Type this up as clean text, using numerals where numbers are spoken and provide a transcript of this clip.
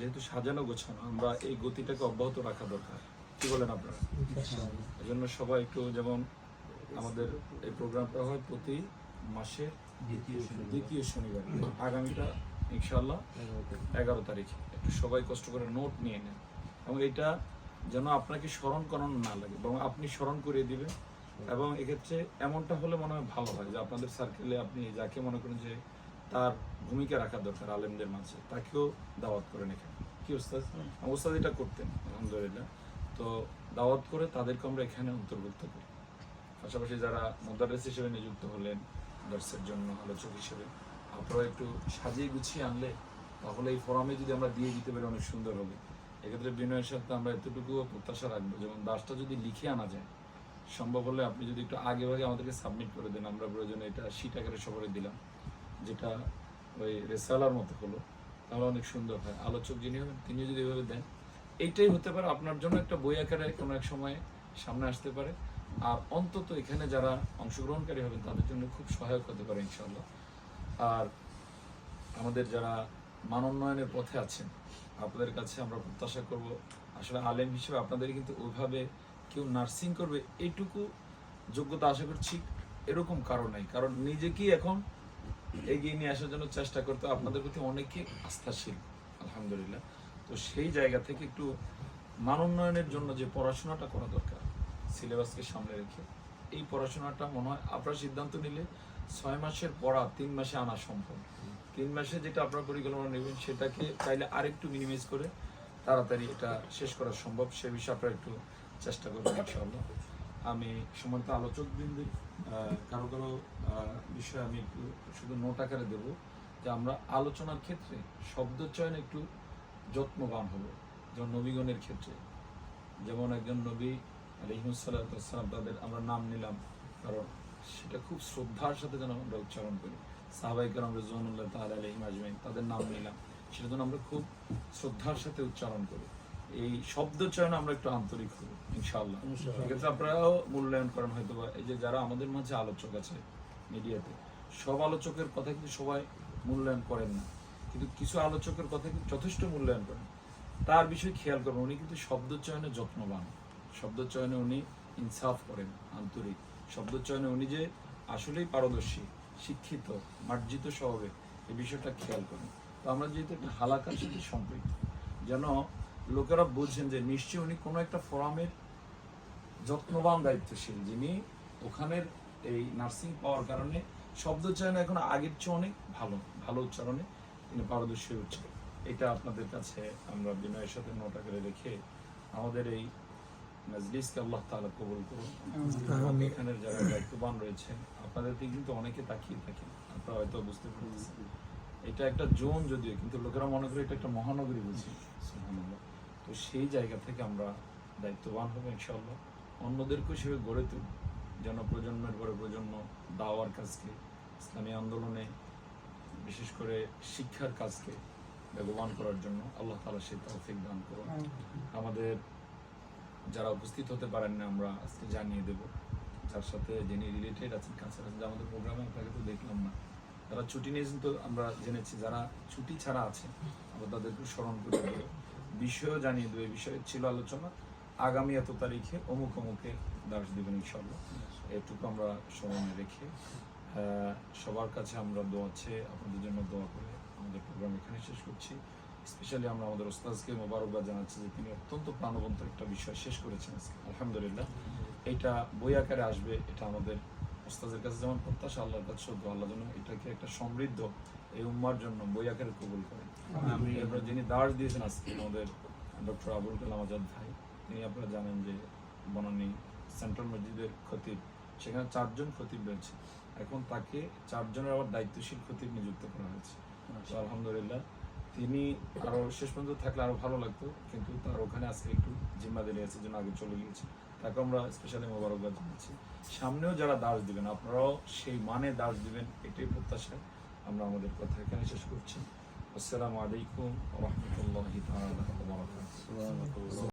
যেহেতু সাজানো গোছানো, আমরা এই গতিটাকে অব্যাহত রাখা দরকার। কি বলেন আপনারা? এই জন্য সবাই একটু, যেমন আমাদের এই প্রোগ্রামটা হয় প্রতি মাসের দ্বিতীয় শনিবার, আগামীটা ইনশাআল্লাহ 11 তারিখে। একটু সবাই কষ্ট করে নোট নিয়ে নেন, এবং এটা যেন আপনাকে স্মরণ করানো না লাগে, এবং আপনি স্মরণ করিয়ে দিবেন। এবং এক্ষেত্রে এমনটা হলে মনে হয় ভালো হয় যে আপনাদের সার্কেলে আপনি যাকে মনে করেন যে তার ভূমিকা রাখা দরকার আলেমদের মাঝে, তাকেও দাওয়াত করেন এখানে। কি ওস্তাদ? ওস্তাদ এটা করতেন আলহামদুলিল্লাহ। তো দাওয়াত করে তাদেরকে আমরা এখানে অন্তর্ভুক্ত করি। পাশাপাশি যারা মুদাররিস হিসেবে নিযুক্ত হলেন দর্শের জন্য, আলোচক হিসেবে, আপনারা একটু সাজিয়ে গুছিয়ে আনলে তাহলে এই ফোরামে যদি আমরা দিয়ে দিতে পারি অনেক সুন্দর হবে। এক্ষেত্রে বিনয়ের সাথে আমরা এতটুকুও প্রত্যাশা রাখবো, যেমন দাসটা যদি লিখে আনা যায়, সম্ভব হলে আপনি যদি একটু আগে ভাগে আমাদেরকে সাবমিট করে দেন, আমরা প্রয়োজনে এটা শীট আকারে সবারে দিলাম, যেটা ওই রেসালার মতো হলো, তাহলে অনেক সুন্দর হয়। আলোচক যিনি হবেন তিনি যদি এভাবে দেন, এইটাই হতে পারে আপনার জন্য একটা বই আকারে কোনো এক সময় সামনে আসতে পারে। আর অন্তত এখানে যারা অংশগ্রহণকারী হবেন তাদের জন্য খুব সহায়ক হতে পারে ইনশাআল্লাহ। আর আমাদের যারা মানোন্নয়নের পথে আছেন, আপনাদের কাছে আমরা প্রত্যাশা করব, আসলে আলেম হিসেবে আপনাদের কিন্তু ওইভাবে কেউ নার্সিং করবে এইটুকু যোগ্যতা আশা করছি এরকম কারো নাই, কারণ নিজেকেই এখন এগিয়ে নিয়ে আসার জন্য চেষ্টা করতে আপনাদের প্রতি অনেকে আস্থাশীল আলহামদুলিল্লাহ। তো সেই জায়গা থেকে একটু মানোন্নয়নের জন্য যে পড়াশোনাটা করা দরকার সিলেবাসকে সামনে রেখে, এই পড়াশোনাটা মনে হয় আপনারা সিদ্ধান্ত নিলে 6 মাসের পড়া 3 মাসে আনা সম্ভব। 3 মাসে যেটা আপনারা পরিকল্পনা নেবেন সেটাকে চাইলে আরেকটু মিনিমাইজ করে তাড়াতাড়ি এটা শেষ করা সম্ভব, সে বিষয়ে আপনারা একটু চেষ্টা করবেন ইনশাআল্লাহ। আমি সম্মানিত আলোচক বৃন্দের কারো কারো বিষয়ে আমি একটু শুধু নোট আকারে দেবো, যে আমরা আলোচনার ক্ষেত্রে শব্দ চয়নে একটু যত্নবান হব। যেমন নবীগণের ক্ষেত্রে, যেমন একজন নবী আলাইহিসসালাম, তাদের আমরা নাম নিলাম, কারণ সেটা খুব শ্রদ্ধার সাথে যেন আমরা উচ্চারণ করি। সাহাবায়ে কেরাম রিজওয়ানুল্লাহ তাআলা আলাইহিম আজমাইন, তাদের নাম নিলাম, সেটা যেন আমরা খুব শ্রদ্ধার সাথে উচ্চারণ করি। এই শব্দ চয়ন আমরা একটু আন্তরিক হব ইনশাআল্লাহ। এক্ষেত্রে আপনারাও মূল্যায়ন করেন হয়তো বা, এই যে যারা আমাদের মাঝে আলোচক আছে মিডিয়াতে, সব আলোচকের কথা কিন্তু সবাই মূল্যায়ন করেন না, কিন্তু কিছু আলোচকের কথা কিন্তু যথেষ্ট মূল্যায়ন করেন। তার বিষয়ে খেয়াল করবেন, উনি কিন্তু শব্দ চয়নে যত্নবান, শব্দ চয়নে উনি ইনসাফ করেন, আন্তরিক শব্দ চয়নে উনি যে আসলেই পারদর্শী, শিক্ষিত, মার্জিত স্বভাবে, এই বিষয়টা খেয়াল করেন। তো আমরা যেহেতু একটা হালাকার সাথে সম্পৃক্ত, যেন লোকেরা বুঝছেন যে নিশ্চয়ই উনি কোনো একটা ফোরামের যত্নবান দায়িত্বশীল, যিনি ওখানের এই নার্সিং পাওয়ার কারণে শব্দ চয়নে এখন আগের চেয়ে অনেক ভালো ভালো উচ্চারণে তিনি পারদর্শী হচ্ছেন। এটা আপনাদের কাছে আমরা বিনয়ের সাথে নোট আকারে রেখে আমাদের এই মজলিসকে আল্লাহ তাআলা কবুল করুন। এখানে যারা দায়িত্ববান রয়েছেন আপনাদের দিকে কিন্তু অনেকে তাকিয়ে থাকেন, আপনারা হয়তো বুঝতে পারছেন এটা একটা জোন যদিও, কিন্তু লোকেরা মনে করে এটা একটা মহানগরী বুঝি। সুবহানাল্লাহ। তো সেই জায়গা থেকে আমরা দায়িত্ববান হবো ইনশাআল্লাহ, অন্যদেরকেও সেভাবে গড়ে তুলব, যেন প্রজন্মের পরে প্রজন্ম দাওয়ার কাজকে, ইসলামী আন্দোলনে বিশেষ করে শিক্ষার কাজকে বেগবান করার জন্য আল্লাহ তাআলা সেই তৌফিক দান করুন। আমাদের যারা উপস্থিত হতে পারেন না আমরা আজকে জানিয়ে দেব, যার সাথে যিনি রিলেটেড আছেন, কাছাকাছি আমাদের প্রোগ্রামে আপনাকে তো দেখলাম না, যারা ছুটি নিয়েছেন তো আমরা জেনেছি, যারা ছুটি ছাড়া আছে আমরা তাদেরকে স্মরণ করে দেবো, বিষয়ও জানিয়ে দেবো। এই বিষয়ে ছিল আলোচনা, আগামী এত তারিখে অমুক অমুকে দাস দেবেন ইনশাআল্লাহ। এটুকু আমরা স্মরণে রেখে সবার কাছে আমরা দোয়া আছে আপনাদের জন্য দোয়া করে আমাদের প্রোগ্রাম এখানে শেষ করছি। স্পেশালি আমরা আমাদের ওস্তাদকে মোবারকবাদ জানাচ্ছি যে তিনি অত্যন্ত প্রাণবন্ত একটা বিষয় শেষ করেছেন আজকে আলহামদুলিল্লাহ। এটা বই আকারে আসবে, এটা আমাদের ওস্তাদের কাছে যেমন প্রত্যাশা, আল্লাহর কাছে সদ্য, আল্লাহ যেন এটাকে একটা সমৃদ্ধ এই উম্মার জন্য বই আকারে কবুল করেন। এরপরে যিনি দাস দিয়েছেন আজকে আমাদের ডক্টর আবুল কালাম আজাদ ভাই, তিনি আপনারা জানেন যে বনানী সেন্ট্রাল মসজিদের খতিব, সেখানে 4 জন খতিব রয়েছে, এখন তাকে 4 জনের আবার দায়িত্বশীল খতিব নিযুক্ত করা হয়েছে। আলহামদুলিল্লাহ, তিনি আরো শেষ পর্যন্ত থাকলে আরো ভালো লাগতো, কিন্তু তার ওখানে আজকে একটু জিম্মাদারি আছে, জন্য আগে চলে গিয়েছে, তাকে আমরা স্পেশালি মোবারকবাদ জানাচ্ছি। সামনেও যারা দাস দিবেন আপনারাও সেই মানে দাস দিবেন, এটাই প্রত্যাশায় আমরা আমাদের কথা এখানে শেষ করছি। আসসালামু আলাইকুম ওয়া রাহমাতুল্লাহি তাআলা ওয়া বারাকাতুহু।